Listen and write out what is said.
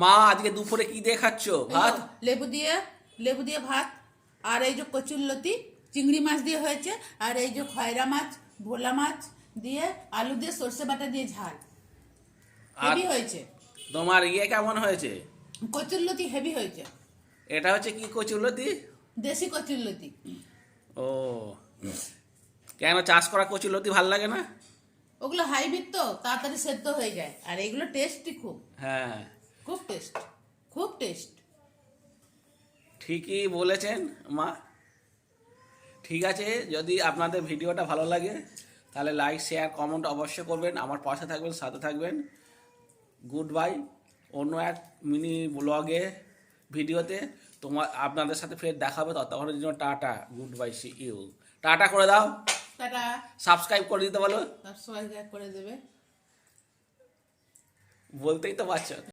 মা আজকে দুপুরে কি দিয়ে খাচ্ছ? ভাত? লেবু দিয়ে ভাত। আর এই যে কচুরলতি চিংড়ি মাছ দিয়ে হয়েছে। আর এই যে খয়রা মাছ, ভোলা মাছ দিয়ে আলু দিয়ে সর্ষে বাটা দিয়ে ঝাল। হেভি হয়েছে। তোমার কেমন হয়েছে? কচুরলতি হেভি হয়েছে। এটা হচ্ছে কি কচুরলতি? দেশি কচুরলতি। ও, কেন চাষ করা কচুরলতি ভাল লাগে না? ওগুলো হাইব্রিড তো তাড়াতাড়ি সেদ্ধ হয়ে যায়। আর এগুলো টেস্টি খুব। হ্যাঁ, খুব টেস্ট, খুব টেস্ট। ঠিকই বলেছেন মা। ঠিক আছে, যদি আপনাদের ভিডিওটা ভালো লাগে তাহলে লাইক শেয়ার কমেন্ট অবশ্যই করবেন, আমার পাশে থাকবেন, সাথে থাকবেন। Good bye. অন্য এক মিনি ব্লগে ভিডিওতে আপনাদের সাথে ফের দেখা হবে। ততক্ষণের জন্য tata, good bye, see you. Tata করে দাও। টাটা। সাবস্ক্রাইব করে দিতে বলো। সাবস্ক্রাইব করে দেবে। বলতেই তো পারছো।